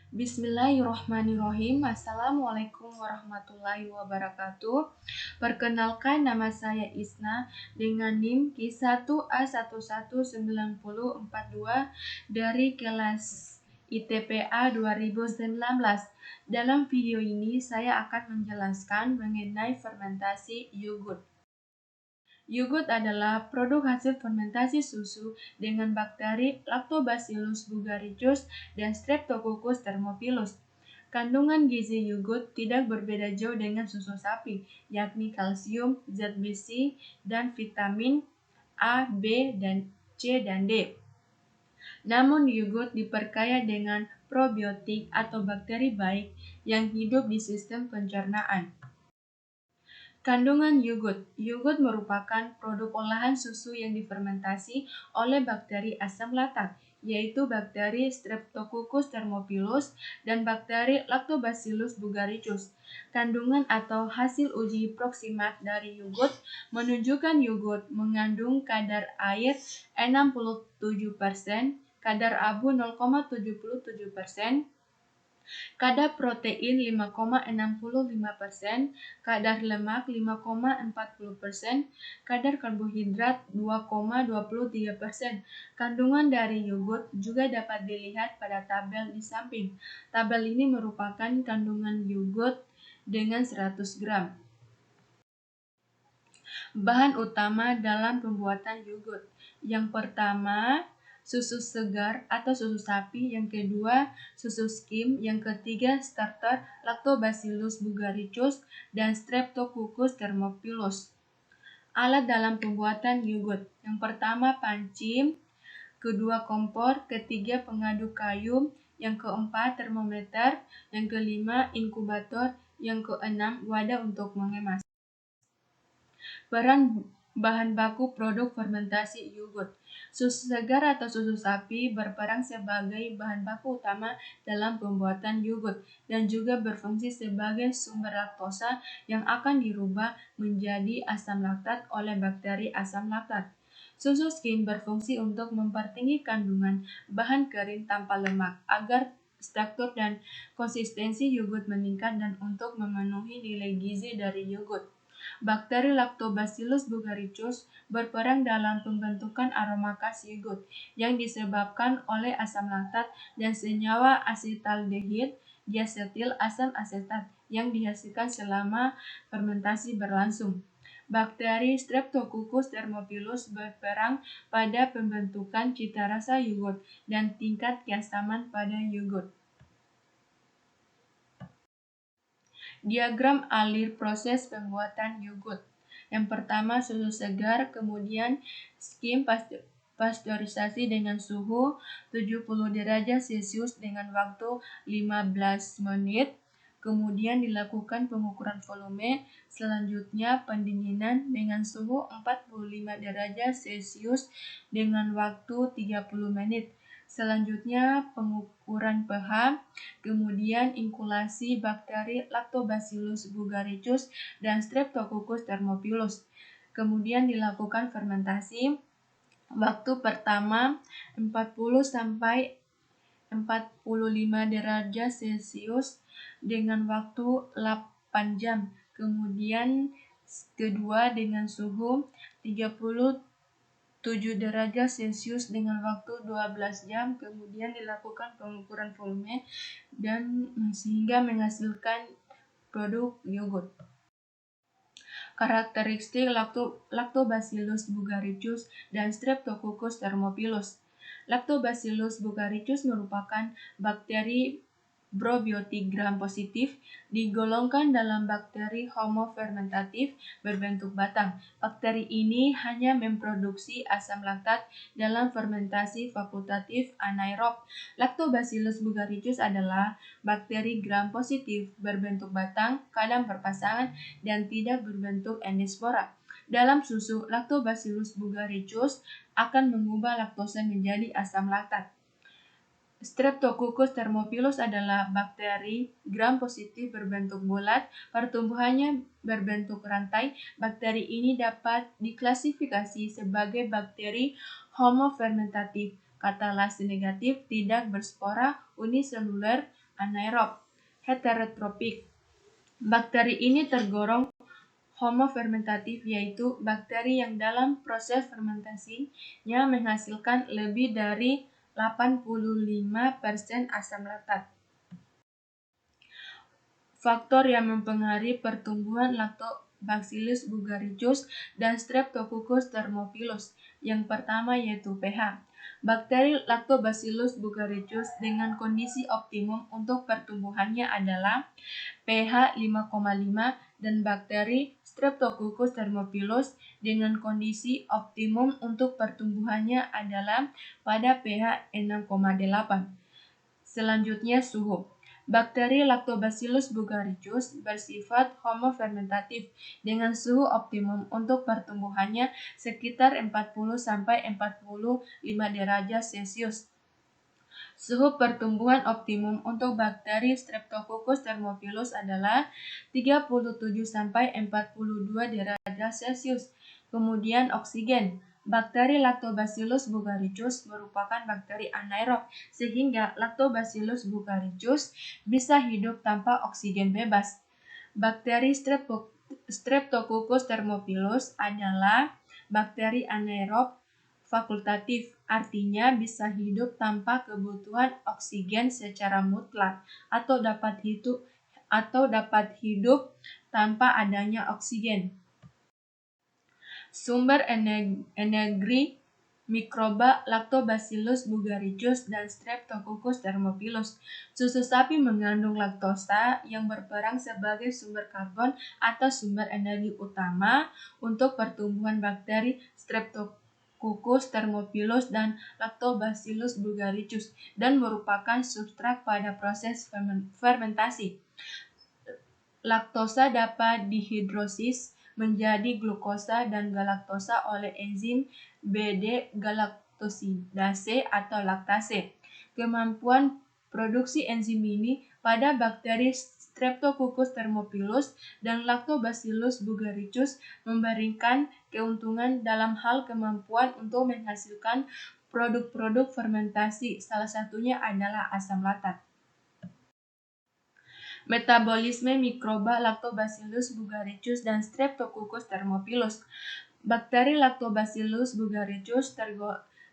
Bismillahirrahmanirrahim. Assalamualaikum warahmatullahi wabarakatuh. Perkenalkan, nama saya Isna dengan NIM Q1A119042 dari kelas ITPA 2019. Dalam video ini saya akan menjelaskan mengenai fermentasi yogurt. Yogurt adalah produk hasil fermentasi susu dengan bakteri Lactobacillus bulgaricus dan Streptococcus thermophilus. Kandungan gizi yogurt tidak berbeda jauh dengan susu sapi, yakni kalsium, zat besi, dan vitamin A, B, dan C, dan D. Namun yogurt diperkaya dengan probiotik atau bakteri baik yang hidup di sistem pencernaan. Kandungan yogurt. Yogurt merupakan produk olahan susu yang difermentasi oleh bakteri asam laktat, yaitu bakteri Streptococcus thermophilus dan bakteri Lactobacillus bulgaricus. Kandungan atau hasil uji proksimat dari yogurt menunjukkan yogurt mengandung kadar air 67%, kadar abu 0,77%, kadar protein 5,65%, kadar lemak 5,40%, kadar karbohidrat 2,23%. Kandungan dari yogurt juga dapat dilihat pada tabel di samping. Tabel ini merupakan kandungan yogurt dengan 100 gram. Bahan utama dalam pembuatan yogurt. Yang pertama, susu segar atau susu sapi, yang kedua susu skim, yang ketiga starter Lactobacillus bulgaricus dan Streptococcus thermophilus. Alat dalam pembuatan yogurt. Yang pertama pancing, kedua kompor, ketiga pengaduk kayu, yang keempat termometer, yang kelima inkubator, yang keenam wadah untuk mengemas. Bahan baku produk fermentasi yogurt. Susu segar atau susu sapi berperan sebagai bahan baku utama dalam pembuatan yogurt dan juga berfungsi sebagai sumber laktosa yang akan dirubah menjadi asam laktat oleh bakteri asam laktat. Susu skim berfungsi untuk mempertinggi kandungan bahan kering tanpa lemak agar struktur dan konsistensi yogurt meningkat dan untuk memenuhi nilai gizi dari yogurt. Bakteri Lactobacillus bulgaricus berperan dalam pembentukan aroma khas yogurt yang disebabkan oleh asam laktat dan senyawa asetaldehid diasetil asam asetat yang dihasilkan selama fermentasi berlangsung. Bakteri Streptococcus thermophilus berperan pada pembentukan cita rasa yogurt dan tingkat keasaman pada yogurt. Diagram alir proses pembuatan yogurt. Yang pertama susu segar, kemudian skim pasteurisasi dengan suhu 70 derajat Celcius dengan waktu 15 menit. Kemudian dilakukan pengukuran volume, selanjutnya pendinginan dengan suhu 45 derajat Celcius dengan waktu 30 menit. Selanjutnya pengukuran pH, kemudian inkulasi bakteri Lactobacillus bulgaricus dan Streptococcus thermophilus. Kemudian dilakukan fermentasi. Waktu pertama 40 sampai 45 derajat Celcius dengan waktu 8 jam. Kemudian kedua dengan suhu 37 derajat Celcius dengan waktu 12 jam, kemudian dilakukan pengukuran volume dan sehingga menghasilkan produk yogurt. Karakteristik Lactobacillus bulgaricus dan Streptococcus thermophilus. Lactobacillus bulgaricus merupakan bakteri probiotik gram positif, digolongkan dalam bakteri homofermentatif berbentuk batang. Bakteri ini hanya memproduksi asam laktat dalam fermentasi fakultatif anaerob. Lactobacillus bulgaricus adalah bakteri gram positif berbentuk batang, kadang berpasangan, dan tidak berbentuk endospora. Dalam susu, Lactobacillus bulgaricus akan mengubah laktosa menjadi asam laktat. Streptococcus thermophilus adalah bakteri gram positif berbentuk bulat, pertumbuhannya berbentuk rantai. Bakteri ini dapat diklasifikasi sebagai bakteri homofermentatif, katalase negatif, tidak berspora, uniseluler, anaerob heterotropik. Bakteri ini tergolong homofermentatif, yaitu bakteri yang dalam proses fermentasinya menghasilkan lebih dari 85% asam laktat. Faktor yang mempengaruhi pertumbuhan Lactobacillus bulgaricus dan Streptococcus thermophilus. Yang pertama yaitu pH. Bakteri Lactobacillus bulgaricus dengan kondisi optimum untuk pertumbuhannya adalah pH 5,5 dan bakteri Streptococcus thermophilus dengan kondisi optimum untuk pertumbuhannya adalah pada pH 6,8. Selanjutnya suhu. Bakteri Lactobacillus bulgaricus bersifat homofermentatif dengan suhu optimum untuk pertumbuhannya sekitar 40–45 derajat Celcius. Suhu pertumbuhan optimum untuk bakteri Streptococcus thermophilus adalah 37–42 derajat Celcius. Kemudian oksigen. Bakteri Lactobacillus bulgaricus merupakan bakteri anaerob, sehingga Lactobacillus bulgaricus bisa hidup tanpa oksigen bebas. Bakteri Streptococcus thermophilus adalah bakteri anaerob fakultatif, artinya bisa hidup tanpa kebutuhan oksigen secara mutlak atau dapat hidup tanpa adanya oksigen. Sumber energi mikroba Lactobacillus bulgaricus dan Streptococcus thermophilus. Susu sapi mengandung laktosa yang berperan sebagai sumber karbon atau sumber energi utama untuk pertumbuhan bakteri Streptococcus thermophilus dan Lactobacillus bulgaricus dan merupakan substrat pada proses fermentasi. Laktosa dapat dihidrosis menjadi glukosa dan galaktosa oleh enzim bD-galaktosidase atau laktase. Kemampuan produksi enzim ini pada bakteri Streptococcus thermophilus dan Lactobacillus bulgaricus memberikan keuntungan dalam hal kemampuan untuk menghasilkan produk-produk fermentasi, salah satunya adalah asam laktat. Metabolisme mikroba Lactobacillus bulgaricus dan Streptococcus thermophilus. Bakteri Lactobacillus bulgaricus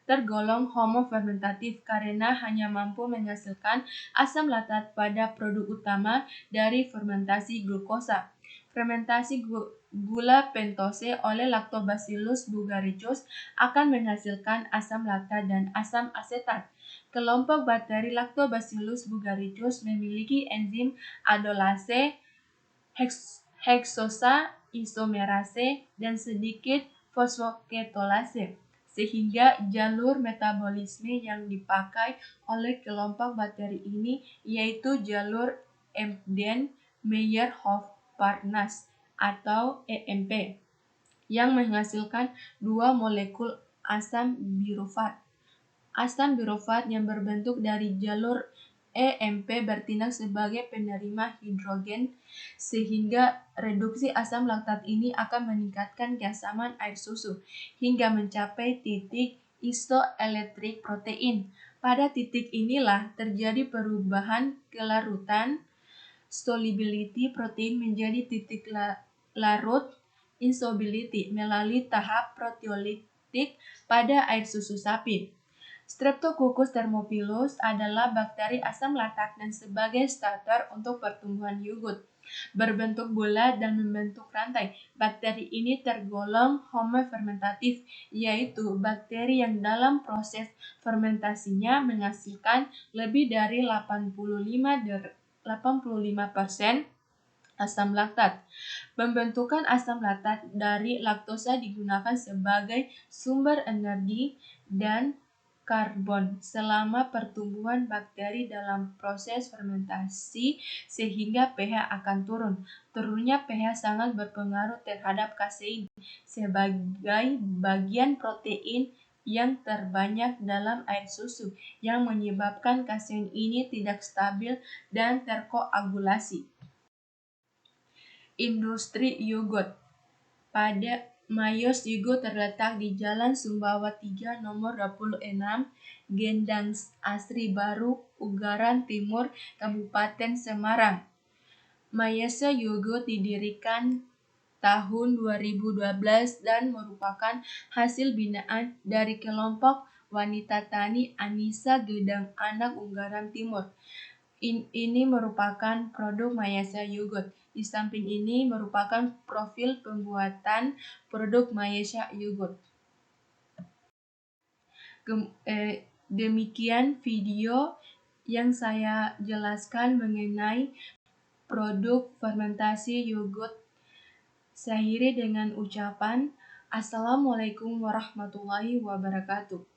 tergolong homofermentatif karena hanya mampu menghasilkan asam laktat pada produk utama dari fermentasi glukosa. Fermentasi gula pentose oleh Lactobacillus bulgaricus akan menghasilkan asam laktat dan asam asetat. Kelompok bakteri Lactobacillus bulgaricus memiliki enzim adolase, heksosa isomerase, dan sedikit fosfoketolase, sehingga jalur metabolisme yang dipakai oleh kelompok bakteri ini yaitu jalur Embden-Meyerhof-Parnas atau EMP, yang menghasilkan dua molekul asam birofat. Asam birofat yang berbentuk dari jalur EMP bertindak sebagai penerima hidrogen, sehingga reduksi asam laktat ini akan meningkatkan keasaman air susu hingga mencapai titik isoelektrik protein. Pada titik inilah terjadi perubahan kelarutan solubility protein menjadi titik larut insolubility melalui tahap proteolitik pada air susu sapi. Streptococcus thermophilus adalah bakteri asam laktat dan sebagai starter untuk pertumbuhan yogurt. Berbentuk bulat dan membentuk rantai, bakteri ini tergolong homofermentatif, yaitu bakteri yang dalam proses fermentasinya menghasilkan lebih dari 85% asam laktat. Pembentukan asam laktat dari laktosa digunakan sebagai sumber energi dan karbon selama pertumbuhan bakteri dalam proses fermentasi, sehingga pH akan turun. Turunnya pH sangat berpengaruh terhadap kasein sebagai bagian protein yang terbanyak dalam air susu, yang menyebabkan kasein ini tidak stabil dan terkoagulasi. Industri yogurt. Pada Mayos Yogurt terletak di Jalan Sumbawa 3 nomor 26, Gendang Asri Baru, Ugaran Timur, Kabupaten Semarang. Mayasa Yogurt didirikan tahun 2012 dan merupakan hasil binaan dari kelompok wanita tani Anissa Gedang Anak Ungaran Timur. Ini merupakan produk Mayasa Yogurt. Di samping ini merupakan profil pembuatan produk Mayasa Yogurt. Demikian video yang saya jelaskan mengenai produk fermentasi yogurt. Saya akhiri dengan ucapan Assalamualaikum warahmatullahi wabarakatuh.